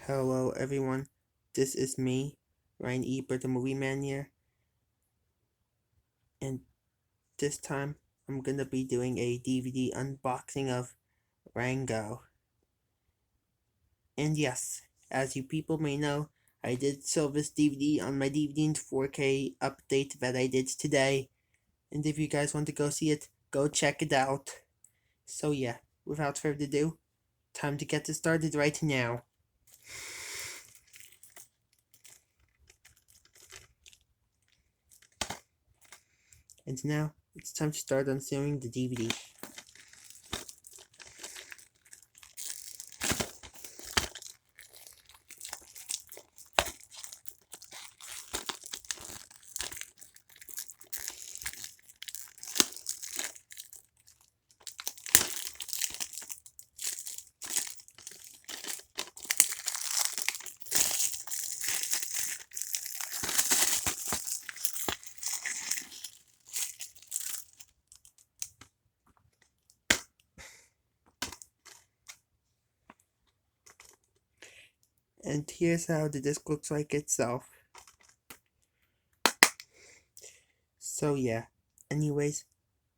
Hello everyone, this is me, Ryan Ebert, the Movie Man here, and this time I'm gonna be doing a DVD unboxing of Rango. And yes, as you people may know, I did sell this DVD on my DVD in 4K update that I did today, and if you guys want to go see it, go check it out. So yeah, without further ado, time to get this started right now. And now, it's time to start unsealing the DVD. And here's how the disc looks like itself. So yeah, anyways,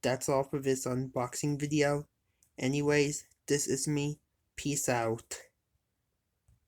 that's all for this unboxing video. Anyways, this is me. Peace out.